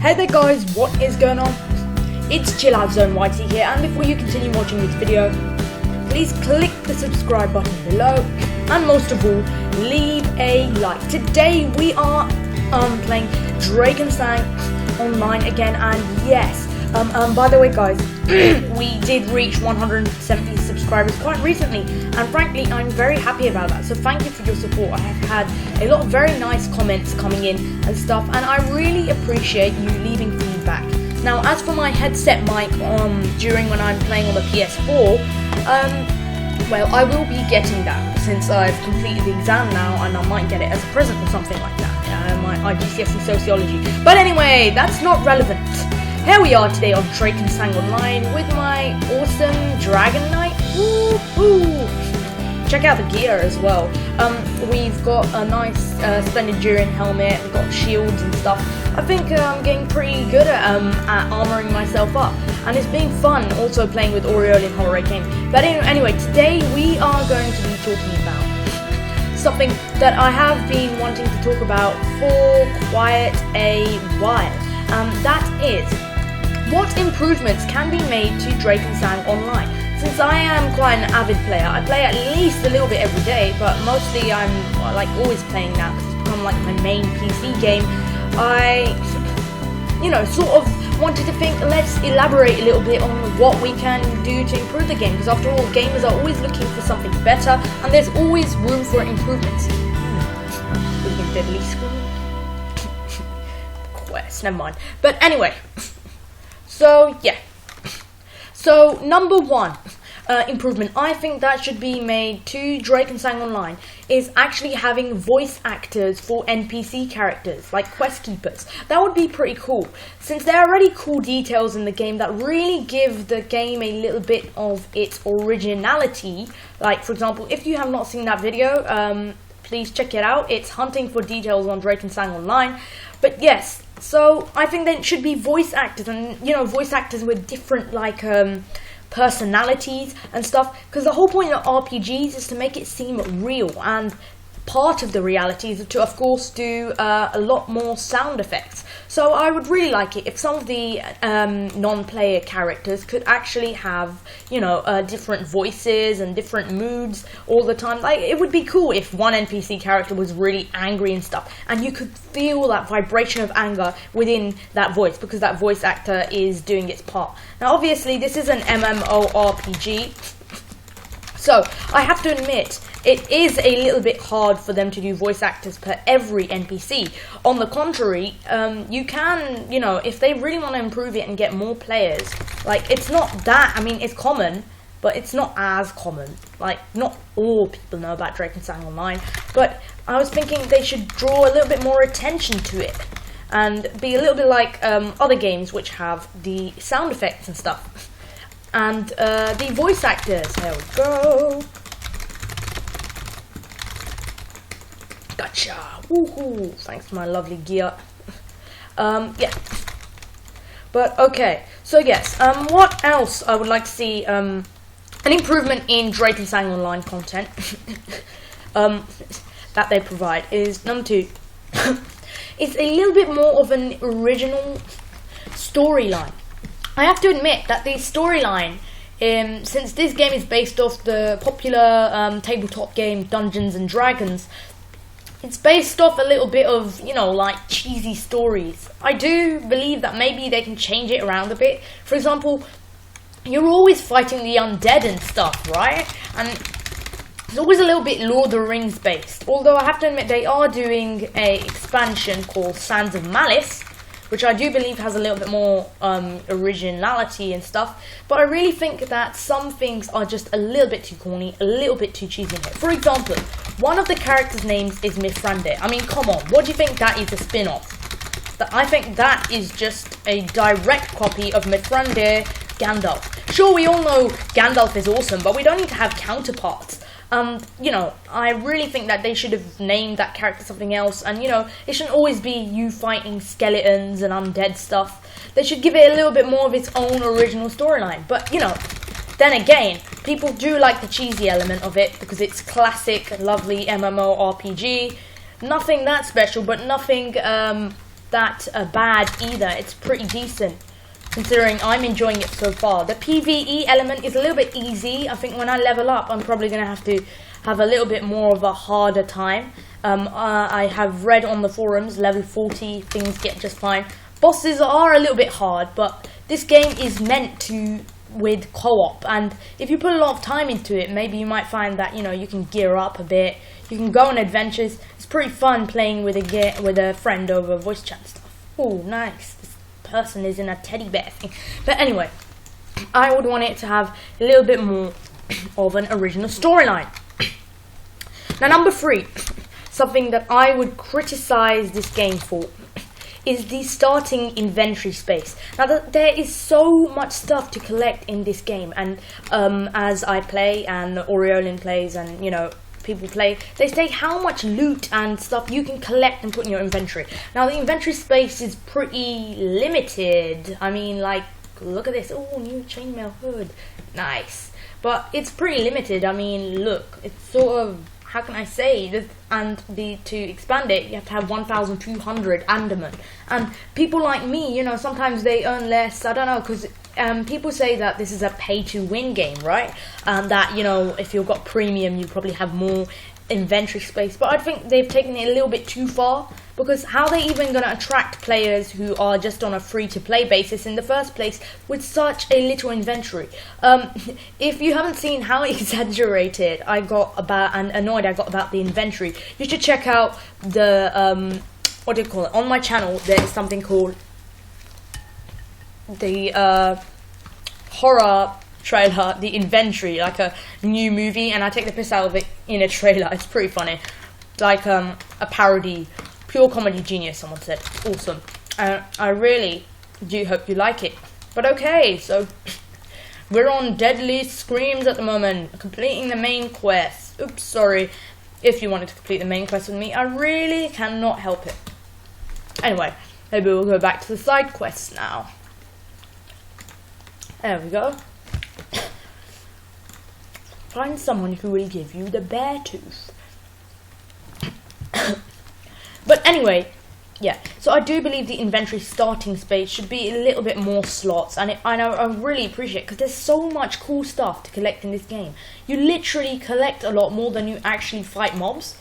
Hey there guys, what is going on? It's C.O.Z here, and before you continue watching this video, please click the subscribe button below, and most of all, leave a like. Today we are playing Drakensang Online again, and yes, by the way guys, we did reach 170 subscribers quite recently, and frankly I'm very happy about that, so thank you for your support. I have had a lot of very nice comments coming in and stuff, and I really appreciate you leaving feedback. Now as for my headset mic during when I'm playing on the PS4, well, I will be getting that since I've completed the exam now, and I might get it as a present or something like that, my IGCSE in sociology. But anyway, that's not relevant. Here we are today on Drakensang Online with my awesome Dragon Knight. Woohoo! Check out the gear as well. We've got a nice splendid Durin helmet, we've got shields and stuff. I think I'm getting pretty good at armoring myself up, and it's been fun also playing with Oriole in Horror Game. But anyway, today we are going to be talking about something that I have been wanting to talk about for quite a while. That is, what improvements can be made to Drakensang Online? Since I am quite an avid player, I play at least a little bit every day, but mostly I'm like always playing now because it's become like my main PC game. I, sort of wanted to think, let's elaborate a little bit on what we can do to improve the game, because after all, gamers are always looking for something better, and there's always room for improvements. Looking deadly school. Quest, never mind. But anyway, so yeah. So number one improvement I think that should be made to Drakensang Online is actually having voice actors for NPC characters, like quest keepers. That would be pretty cool, since there are already cool details in the game that really give the game a little bit of its originality. Like, for example, if you have not seen that video, please check it out. It's Hunting for Details on Drakensang Online. But yes, so I think there should be voice actors, and voice actors with different personalities and stuff, because the whole point of RPGs is to make it seem real, and part of the reality is to of course do a lot more sound effects. So I would really like it if some of the non-player characters could actually have different voices and different moods all the time. Like, it would be cool if one NPC character was really angry and stuff, and you could feel that vibration of anger within that voice because that voice actor is doing its part. Now obviously this is an MMORPG, so I have to admit, it is a little bit hard for them to do voice actors per every NPC. On the contrary, you can, if they really want to improve it and get more players, like, it's not that, it's common, but it's not as common. Like, not all people know about Drakensang Online, but I was thinking they should draw a little bit more attention to it, and be a little bit like other games which have the sound effects and stuff. And the voice actors, here we go. Gotcha! Woohoo! Thanks for my lovely gear. Yeah. But okay, so yes, what else I would like to see an improvement in Drakensang Online content that they provide is number two. It's a little bit more of an original storyline. I have to admit that the storyline, since this game is based off the popular tabletop game Dungeons and Dragons, it's based off a little bit of, like cheesy stories. I do believe that maybe they can change it around a bit. For example, you're always fighting the undead and stuff, right? And it's always a little bit Lord of the Rings based. Although I have to admit they are doing a expansion called Sands of Malice, which I do believe has a little bit more originality and stuff. But I really think that some things are just a little bit too corny, a little bit too cheesy in it. For example, one of the characters' names is Mithrandir. Come on, what do you think that is a spin-off? I think that is just a direct copy of Mithrandir Gandalf. Sure, we all know Gandalf is awesome, but we don't need to have counterparts. I really think that they should have named that character something else, and it shouldn't always be you fighting skeletons and undead stuff. They should give it a little bit more of its own original storyline. But then again, people do like the cheesy element of it because it's classic, lovely MMORPG. Nothing that special, but nothing that bad either. It's pretty decent, considering I'm enjoying it so far. The PvE element is a little bit easy. I think when I level up, I'm probably going to have a little bit more of a harder time. I have read on the forums, level 40, things get just fine. Bosses are a little bit hard, but this game is meant to with co-op, and if you put a lot of time into it, maybe you might find that, you know, you can gear up a bit, you can go on adventures. It's pretty fun playing with a friend over voice chat stuff. Oh, nice. This person is in a teddy bear thing. But anyway, I would want it to have a little bit more of an original storyline. Now, number 3, something that I would criticize this game for is the starting inventory space. Now, there is so much stuff to collect in this game, and as I play and Aureolin plays and, you know, people play, they say how much loot and stuff you can collect and put in your inventory. Now, the inventory space is pretty limited. I mean, like, look at this. Oh, new chainmail hood. Nice. But it's pretty limited. I mean, look, it's sort of, how can I say this? And to expand it, you have to have 1,200 Andaman. And people like me, you know, sometimes they earn less. I don't know, because people say that this is a pay-to-win game, right? That, you know, if you've got premium, you probably have more inventory space. But I think they've taken it a little bit too far, because how are they even going to attract players who are just on a free-to-play basis in the first place with such a little inventory? If you haven't seen how exaggerated I got about and annoyed I got about the inventory, you should check out the what do you call it? On my channel, there is something called the horror trailer, the inventory, like a new movie, and I take the piss out of it in a trailer. It's pretty funny, like a parody. Pure comedy genius, someone said. Awesome. I really do hope you like it. But okay, so we're on Deadly Screams at the moment, completing the main quest. Oops, sorry. If you wanted to complete the main quest with me, I really cannot help it. Anyway, maybe we'll go back to the side quests now. There we go. Find someone who will give you the bear tooth. But anyway, yeah, so I do believe the inventory starting space should be a little bit more slots, and I really appreciate it, because there's so much cool stuff to collect in this game. You literally collect a lot more than you actually fight mobs,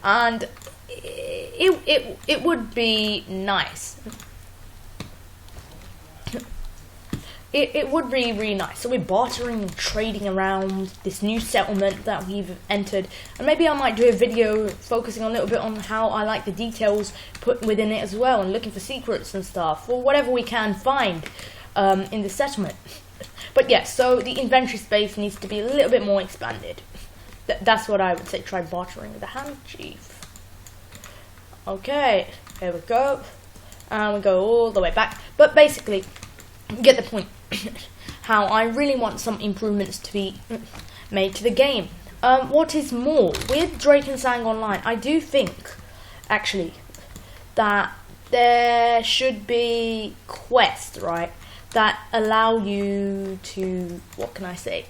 and it would be nice. It would be really nice. So we're bartering and trading around this new settlement that we've entered, and maybe I might do a video focusing a little bit on how I like the details put within it as well, and looking for secrets and stuff, or whatever we can find in the settlement. But yes, so the inventory space needs to be a little bit more expanded. That's what I would say. Try bartering with the hand chief. Okay, there we go, and we go all the way back. But basically, you get the point. How I really want some improvements to be made to the game. What is more, with Drakensang Online, I do think, actually, that there should be quests, right, that allow you to, what can I say,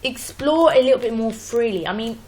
explore a little bit more freely. I mean,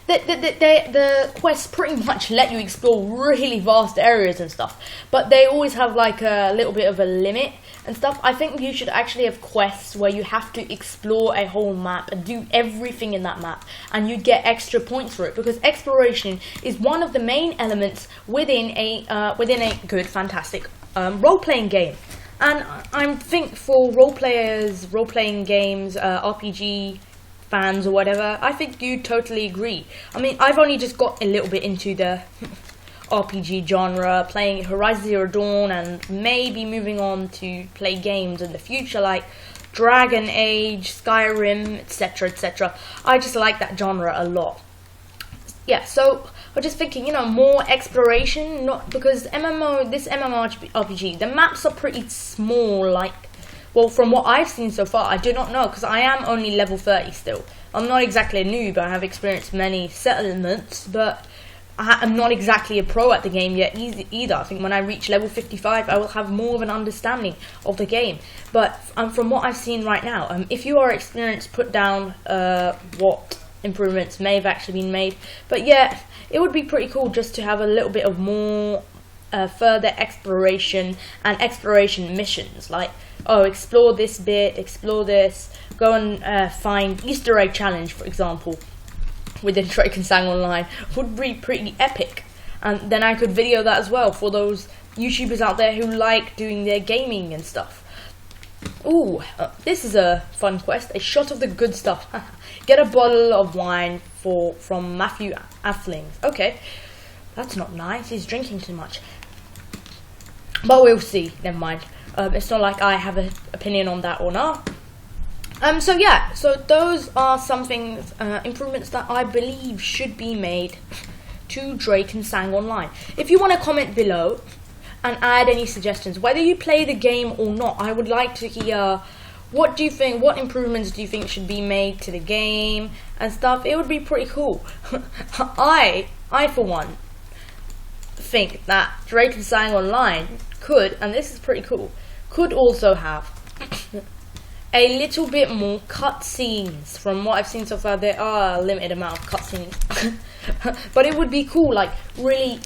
the quests pretty much let you explore really vast areas and stuff, but they always have like a little bit of a limit and stuff. I think you should actually have quests where you have to explore a whole map and do everything in that map, and you get extra points for it, because exploration is one of the main elements within a good, fantastic role-playing game. And I think for role-playing games, RPG fans or whatever, I think you totally agree. I mean, I've only just got a little bit into the RPG genre, playing Horizon Zero Dawn, and maybe moving on to play games in the future like Dragon Age, Skyrim, etc, etc. I just like that genre a lot. Yeah, so I'm just thinking, you know, more exploration, not because this MMORPG, the maps are pretty small, like, well, from what I've seen so far, I do not know, because I am only level 30 still. I'm not exactly a noob, I have experienced many settlements, but I'm not exactly a pro at the game yet either. I think when I reach level 55, I will have more of an understanding of the game. But from what I've seen right now, if you are experienced, put down what improvements may have actually been made. But yeah, it would be pretty cool just to have a little bit of more further exploration and exploration missions, like, oh, explore this bit, explore this, go and find Easter egg challenge, for example, within Drakensang Online, would be pretty epic. And then I could video that as well for those YouTubers out there who like doing their gaming and stuff. Ooh, this is a fun quest. A shot of the good stuff. Get a bottle of wine from Matthew Affling. Okay, that's not nice. He's drinking too much. But we'll see. Never mind. It's not like I have an opinion on that or not. So yeah. So those are some things, improvements that I believe should be made to Drakensang Online. If you want to comment below and add any suggestions, whether you play the game or not, I would like to hear what do you think, what improvements do you think should be made to the game and stuff. It would be pretty cool. I for one think that Drakensang Online could, and this is pretty cool, could also have a little bit more cutscenes. From what I've seen so far, there are a limited amount of cutscenes. But it would be cool, like really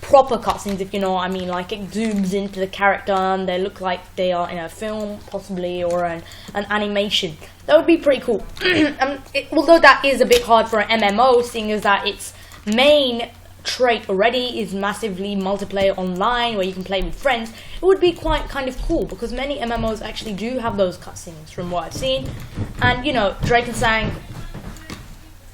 proper cutscenes, if you know what I mean. Like it zooms into the character and they look like they are in a film, possibly, or an animation. That would be pretty cool. Although that is a bit hard for an MMO, seeing as that its main trait already is massively multiplayer online, where you can play with friends. It would be quite kind of cool, because many MMOs actually do have those cutscenes from what I've seen. And you know, Drakensang